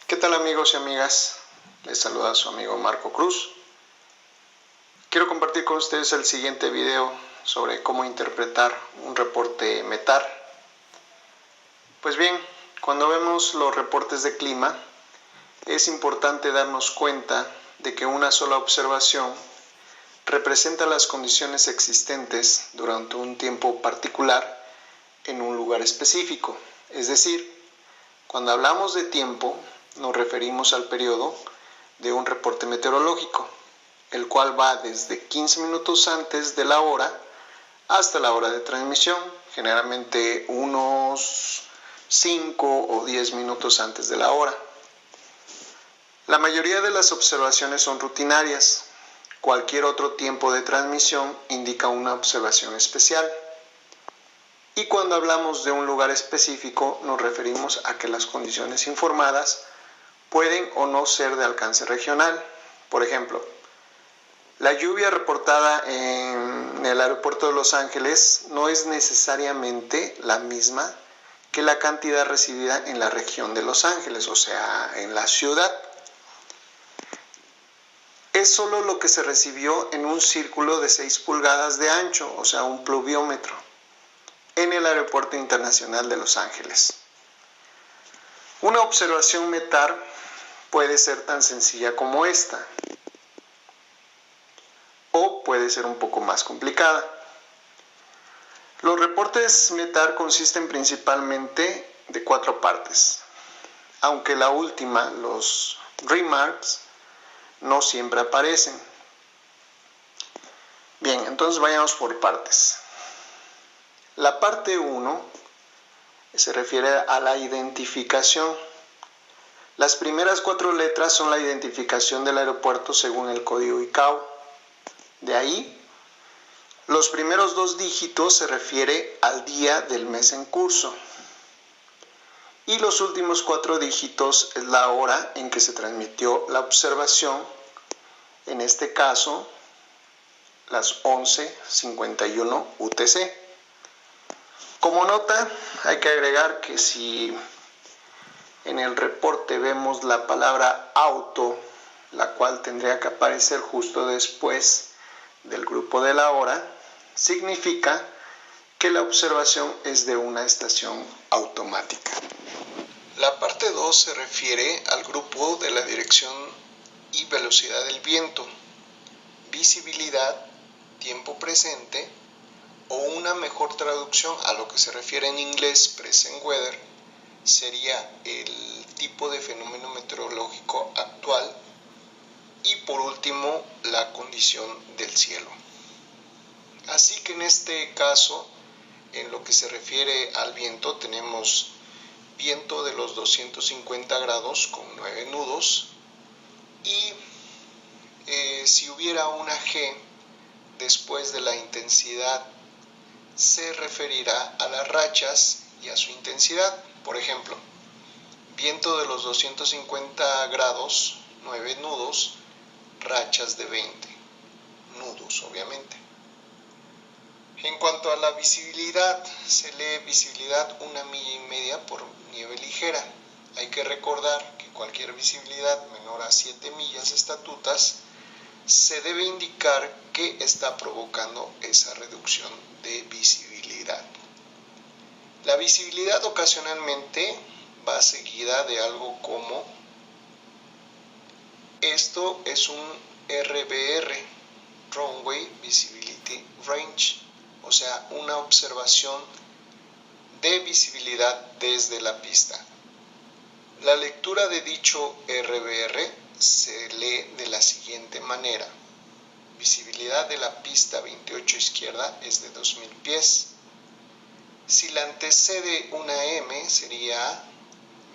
¿Qué tal amigos y amigas? Les saluda su amigo Marco Cruz. Quiero compartir con ustedes el siguiente video sobre cómo interpretar un reporte METAR. Pues bien, cuando vemos los reportes de clima, es importante darnos cuenta de que una sola observación representa las condiciones existentes durante un tiempo particular en un lugar específico. Es decir, cuando hablamos de tiempo, nos referimos al periodo de un reporte meteorológico, el cual va desde 15 minutos antes de la hora hasta la hora de transmisión, generalmente unos 5 o 10 minutos antes de la hora. La mayoría de las observaciones son rutinarias. Cualquier otro tiempo de transmisión indica una observación especial. Y cuando hablamos de un lugar específico, nos referimos a que las condiciones informadas pueden o no ser de alcance regional. Por ejemplo, la lluvia reportada en el aeropuerto de Los Ángeles no es necesariamente la misma que la cantidad recibida en la región de Los Ángeles, o sea, en la ciudad. Es solo lo que se recibió en un círculo de 6 pulgadas de ancho, o sea, un pluviómetro, en el Aeropuerto Internacional de Los Ángeles. Una observación METAR puede ser tan sencilla como esta, o puede ser un poco más complicada. Los reportes METAR consisten principalmente de 4 partes, aunque la última, los remarks, no siempre aparecen. Bien, entonces vayamos por partes. La parte 1 se refiere a la identificación. Las primeras 4 letras son la identificación del aeropuerto según el código ICAO. De ahí, los primeros 2 dígitos se refiere al día del mes en curso. Y los últimos 4 dígitos es la hora en que se transmitió la observación, en este caso, las 11:51 UTC. Como nota, hay que agregar que si en el reporte vemos la palabra auto, la cual tendría que aparecer justo después del grupo de la hora, significa que la observación es de una estación automática. La parte 2 se refiere al grupo de la dirección y velocidad del viento, visibilidad, tiempo presente, o una mejor traducción a lo que se refiere en inglés, present weather, sería el tipo de fenómeno meteorológico actual, y por último la condición del cielo. Así que en este caso, en lo que se refiere al viento, tenemos viento de los 250 grados con 9 nudos, y si hubiera una G después de la intensidad, se referirá a las rachas y a su intensidad. Por ejemplo, viento de los 250 grados, 9 nudos, rachas de 20 nudos, obviamente. En cuanto a la visibilidad, se lee visibilidad 1,5 millas por nieve ligera. Hay que recordar que cualquier visibilidad menor a 7 millas estatutas se debe indicar que está provocando esa reducción de visibilidad. La visibilidad ocasionalmente va seguida de algo como: esto es un RVR, Runway Visibility Range, o sea, una observación de visibilidad desde la pista. La lectura de dicho RVR se lee de la siguiente manera: visibilidad de la pista 28 izquierda es de 2000 pies. Si la antecede una M, sería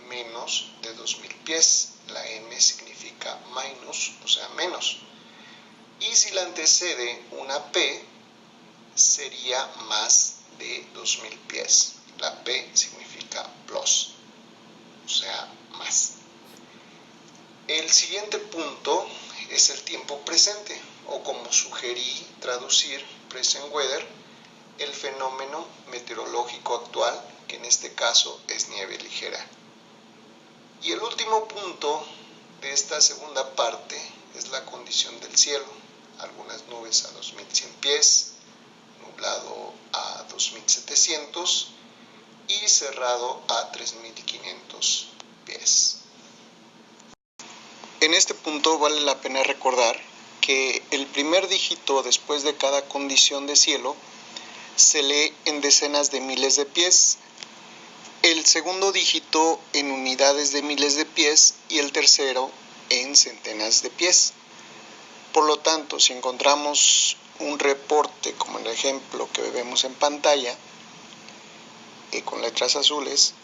menos de 2000 pies. La M significa minus, o sea, menos. Y si la antecede una P, sería más de 2000 pies. La P significa plus, o sea, más. El siguiente punto es el tiempo presente, o como sugerí traducir present weather, el fenómeno meteorológico actual, que en este caso es nieve ligera. Y el último punto de esta segunda parte es la condición del cielo. Algunas nubes a 2100 pies, nublado a 2700 y cerrado a 3500 pies. En este punto vale la pena recordar que el primer dígito después de cada condición de cielo se lee en decenas de miles de pies, el segundo dígito en unidades de miles de pies y el tercero en centenas de pies. Por lo tanto, si encontramos un reporte como el ejemplo que vemos en pantalla con letras azules,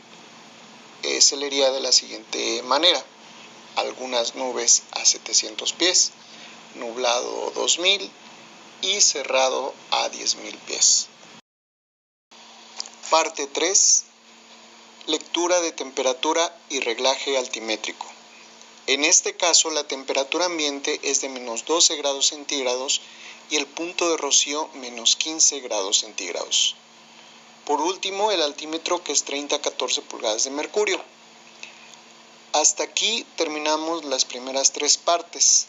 se leería de la siguiente manera: algunas nubes a 700 pies, nublado 2000 y cerrado a 10.000 pies. Parte 3. Lectura de temperatura y reglaje altimétrico. En este caso, la temperatura ambiente es de menos 12 grados centígrados y el punto de rocío menos 15 grados centígrados. Por último, el altímetro, que es 30 a 14 pulgadas de mercurio. Hasta aquí terminamos las primeras tres partes.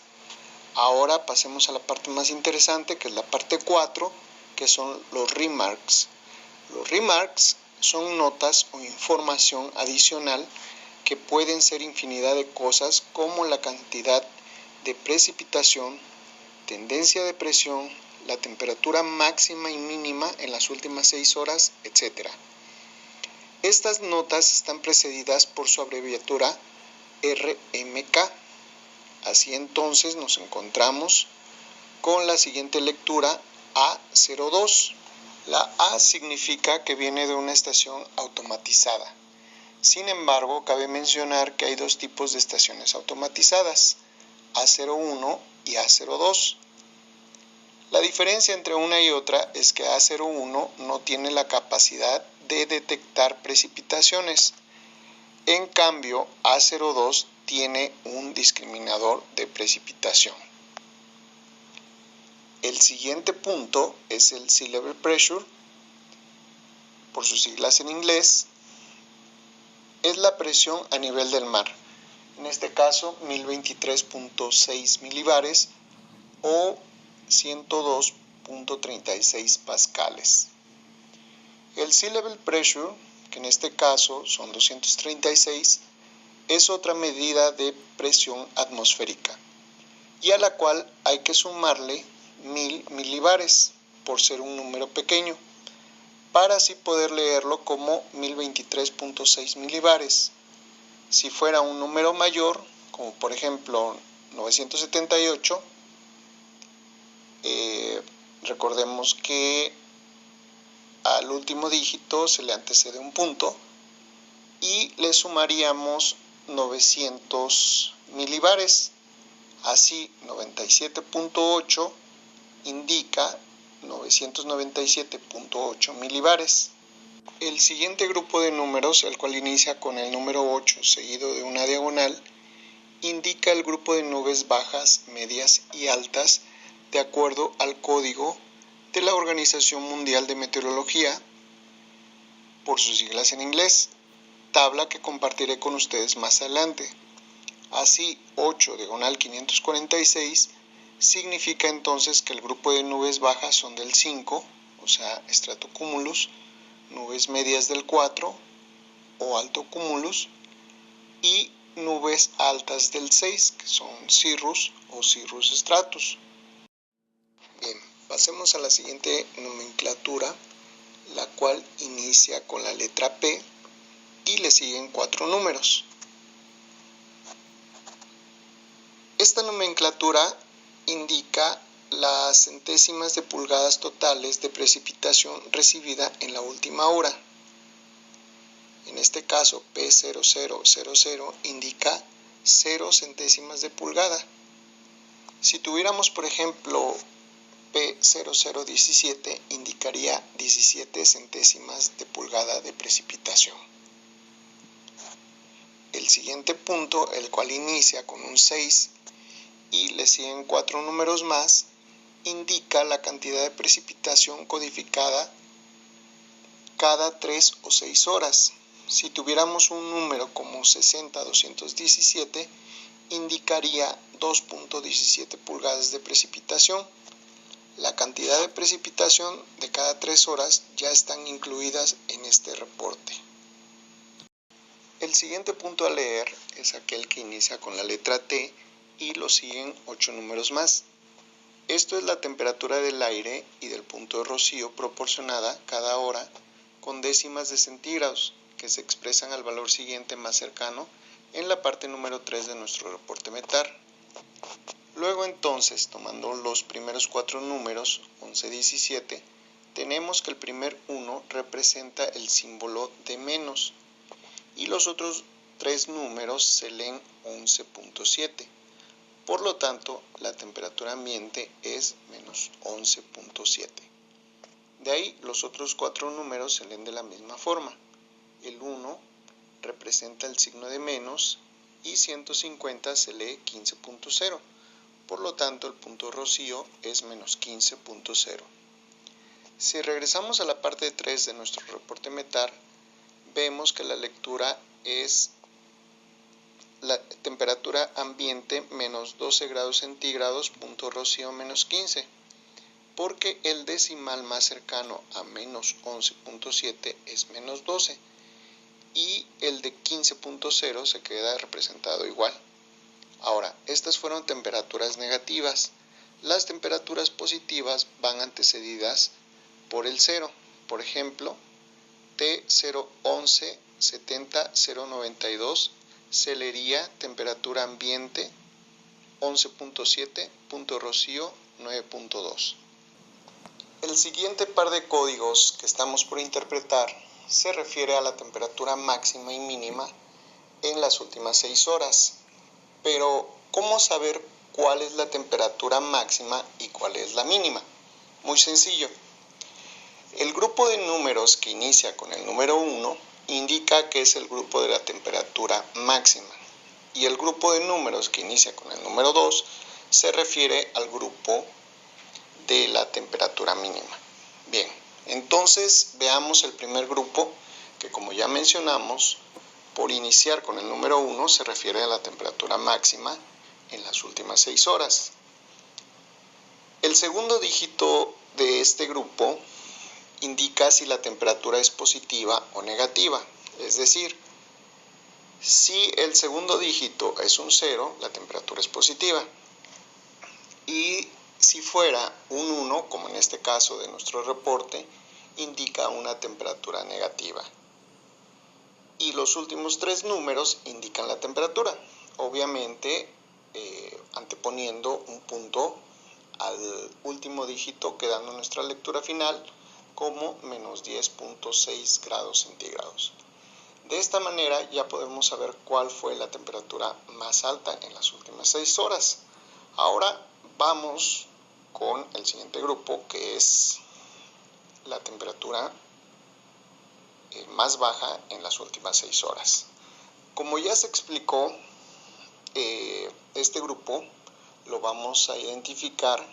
Ahora pasemos a la parte más interesante, que es la parte 4, que son los remarks. Los remarks son notas o información adicional que pueden ser infinidad de cosas, como la cantidad de precipitación, tendencia de presión, la temperatura máxima y mínima en las últimas 6 horas, etc. Estas notas están precedidas por su abreviatura RMK. Así entonces nos encontramos con la siguiente lectura: A02. La A significa que viene de una estación automatizada. Sin embargo, cabe mencionar que hay dos tipos de estaciones automatizadas: A01 y A02. La diferencia entre una y otra es que A01 no tiene la capacidad de detectar precipitaciones. En cambio, A02 tiene un discriminador de precipitación. El siguiente punto es el Sea Level Pressure, por sus siglas en inglés. Es la presión a nivel del mar, en este caso 1023.6 milibares o 102.36 pascales. El Sea Level Pressure, que en este caso son 236, es otra medida de presión atmosférica, y a la cual hay que sumarle 1000 milibares por ser un número pequeño, para así poder leerlo como 1023.6 milibares. Si fuera un número mayor, como por ejemplo 978, recordemos que al último dígito se le antecede un punto y le sumaríamos 900 milibares. Así, 97.8 indica 997.8 milibares. El siguiente grupo de números, el cual inicia con el número 8 seguido de una diagonal, indica el grupo de nubes bajas, medias y altas de acuerdo al código de la Organización Mundial de Meteorología, por sus siglas en inglés, tabla que compartiré con ustedes más adelante. Así, 8 diagonal 546 significa entonces que el grupo de nubes bajas son del 5, o sea, stratocumulus, nubes medias del 4, o altocumulus, y nubes altas del 6, que son cirrus o cirrus stratus. Bien, pasemos a la siguiente nomenclatura, la cual inicia con la letra P y le siguen 4 números. Esta nomenclatura indica las centésimas de pulgadas totales de precipitación recibida en la última hora. En este caso, P0000 indica 0 centésimas de pulgada. Si tuviéramos, por ejemplo, P0017, indicaría 17 centésimas de pulgada de precipitación. El siguiente punto, el cual inicia con un 6 y le siguen 4 números más, indica la cantidad de precipitación codificada cada 3 o 6 horas. Si tuviéramos un número como 60-217, indicaría 2.17 pulgadas de precipitación. La cantidad de precipitación de cada 3 horas ya están incluidas en este reporte. El siguiente punto a leer es aquel que inicia con la letra T y lo siguen 8 números más. Esto es la temperatura del aire y del punto de rocío proporcionada cada hora con décimas de centígrados, que se expresan al valor siguiente más cercano en la parte número 3 de nuestro reporte METAR. Luego entonces, tomando los primeros 4 números, 11, 17, tenemos que el primer 1 representa el símbolo de menos y los otros 3 números se leen 11.7. Por lo tanto, la temperatura ambiente es menos 11.7. De ahí, los otros 4 números se leen de la misma forma. El 1 representa el signo de menos y 150 se lee 15.0. Por lo tanto, el punto rocío es menos 15.0. Si regresamos a la parte 3 de nuestro reporte METAR, vemos que la lectura es la temperatura ambiente menos 12 grados centígrados, punto rocío menos 15, porque el decimal más cercano a menos 11.7 es menos 12 y el de 15.0 se queda representado igual. Ahora, estas fueron temperaturas negativas. Las temperaturas positivas van antecedidas por el 0. Por ejemplo, T011 70 092 se leería temperatura ambiente 11.7, punto rocío 9.2. El siguiente par de códigos que estamos por interpretar se refiere a la temperatura máxima y mínima en las últimas 6 horas. Pero, ¿cómo saber cuál es la temperatura máxima y cuál es la mínima? Muy sencillo. El grupo de números que inicia con el número 1 indica que es el grupo de la temperatura máxima. Y el grupo de números que inicia con el número 2 se refiere al grupo de la temperatura mínima. Bien, entonces veamos el primer grupo que, como ya mencionamos, por iniciar con el número 1 se refiere a la temperatura máxima en las últimas 6 horas. El segundo dígito de este grupo indica si la temperatura es positiva o negativa, es decir, si el segundo dígito es un 0, la temperatura es positiva, y si fuera un 1, como en este caso de nuestro reporte, indica una temperatura negativa. Y los últimos 3 números indican la temperatura, obviamente anteponiendo un punto al último dígito, quedando nuestra lectura final como menos 10.6 grados centígrados. De esta manera ya podemos saber cuál fue la temperatura más alta en las últimas 6 horas. Ahora vamos con el siguiente grupo, que es la temperatura más baja en las últimas 6 horas. Como ya se explicó, este grupo lo vamos a identificar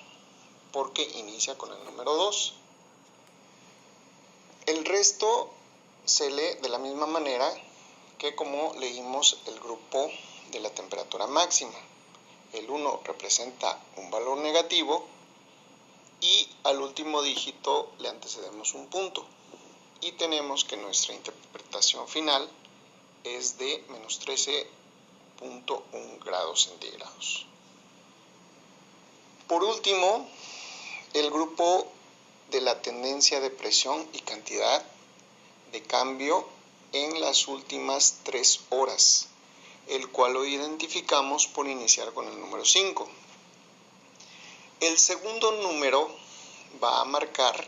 porque inicia con el número 2. El resto se lee de la misma manera que como leímos el grupo de la temperatura máxima. El 1 representa un valor negativo y al último dígito le antecedemos un punto. Y tenemos que nuestra interpretación final es de menos 13.1 grados centígrados. Por último, el grupo de la tendencia de presión y cantidad de cambio en las últimas 3 horas, el cual lo identificamos por iniciar con el número 5. El segundo número va a marcar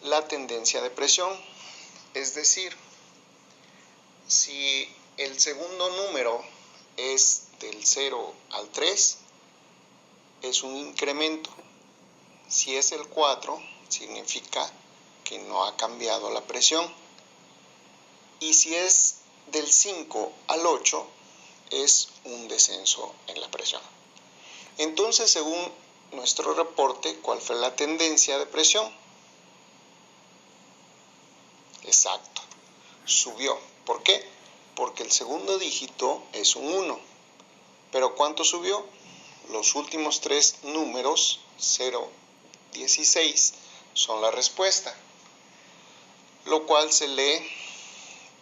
la tendencia de presión, es decir, si el segundo número es del 0 al 3, es un incremento. Si es el 4, significa que no ha cambiado la presión. Y si es del 5 al 8, es un descenso en la presión. Entonces, según nuestro reporte, ¿cuál fue la tendencia de presión? Exacto, subió. ¿Por qué? Porque el segundo dígito es un 1. ¿Pero cuánto subió? Los últimos 3 números, 0, 16, son la respuesta, lo cual se lee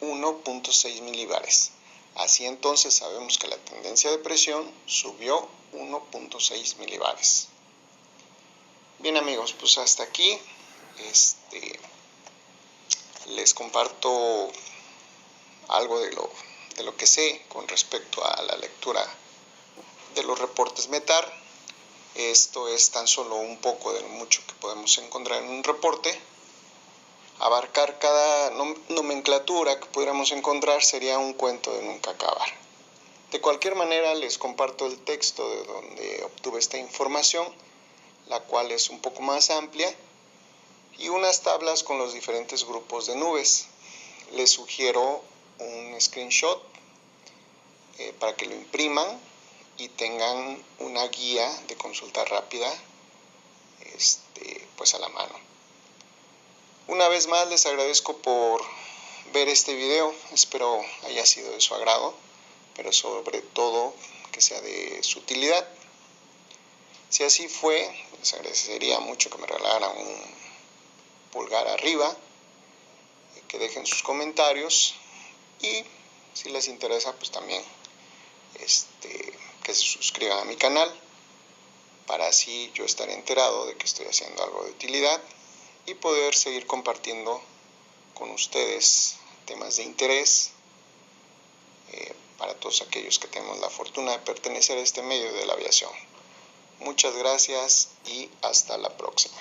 1.6 milibares. Así entonces sabemos que la tendencia de presión subió 1.6 milibares. Bien amigos, pues hasta aquí les comparto algo de lo que sé con respecto a la lectura de los reportes METAR. Esto es tan solo un poco de lo mucho que podemos encontrar en un reporte. Abarcar cada nomenclatura que pudiéramos encontrar sería un cuento de nunca acabar. De cualquier manera, les comparto el texto de donde obtuve esta información, la cual es un poco más amplia, y unas tablas con los diferentes grupos de nubes. Les sugiero un screenshot para que lo impriman y tengan una guía de consulta rápida pues a la mano. Una vez más les agradezco por ver este video, espero haya sido de su agrado, pero sobre todo que sea de su utilidad. Si así fue, les agradecería mucho que me regalaran un pulgar arriba, que dejen sus comentarios y si les interesa pues también que se suscriban a mi canal para así yo estar enterado de que estoy haciendo algo de utilidad y poder seguir compartiendo con ustedes temas de interés para todos aquellos que tenemos la fortuna de pertenecer a este medio de la aviación. Muchas gracias y hasta la próxima.